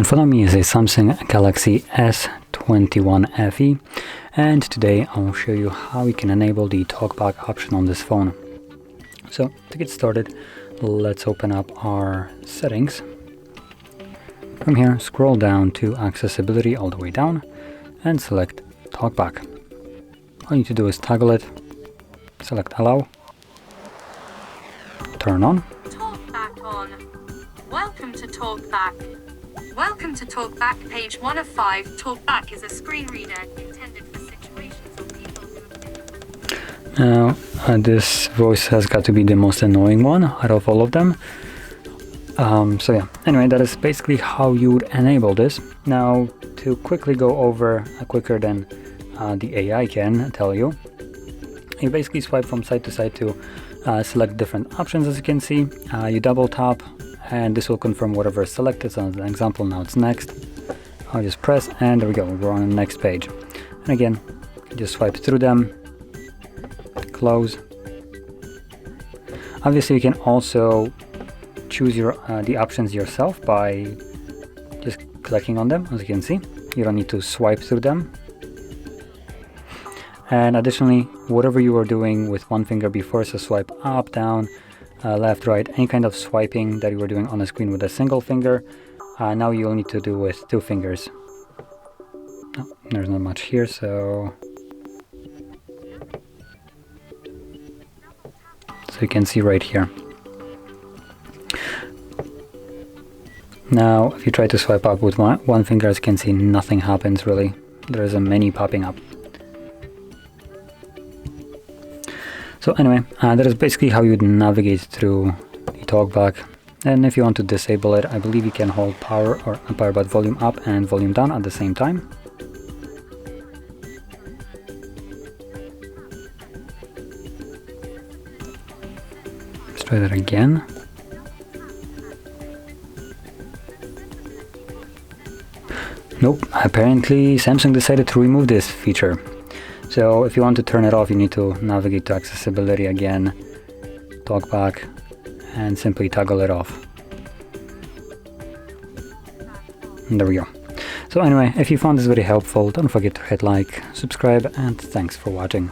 In front of me is a Samsung Galaxy S21 FE, and today I'll show you how you can enable the Talkback option on this phone. So to get started, let's open up our settings. From here, scroll down to accessibility all the way down and select Talkback. All you need to do is toggle it, select allow, turn on. Talkback on. Welcome to Talkback. Welcome to Talkback, page 1 of 5. Talkback is a screen reader intended for situations or people who... Now, this voice has got to be the most annoying one out of all of them. So yeah, anyway, that is basically how you would enable this. Now, to quickly go over quicker than the AI can tell you, you basically swipe from side to side to select different options. As you can see, you double tap and this will confirm whatever is selected. So as an example, now it's next. I'll just press and there we go, we're on the next page. And again, just swipe through them, close. Obviously you can also choose your the options yourself by just clicking on them. As you can see, you don't need to swipe through them. And additionally, whatever you were doing with one finger before, so swipe up, down, left, right, any kind of swiping that you were doing on the screen with a single finger, now you'll need to do with two fingers. Oh, there's not much here, so you can see right here. Now, if you try to swipe up with one finger, as you can see, nothing happens really. There is a menu popping up. So anyway, that is basically how you'd navigate through the Talkback. And if you want to disable it, I believe you can hold power button volume up and volume down at the same time. Let's try that again. Nope, apparently Samsung decided to remove this feature. So if you want to turn it off, you need to navigate to accessibility again, Talkback, and simply toggle it off. And there we go. So anyway, if you found this very helpful, don't forget to hit like, subscribe, and thanks for watching.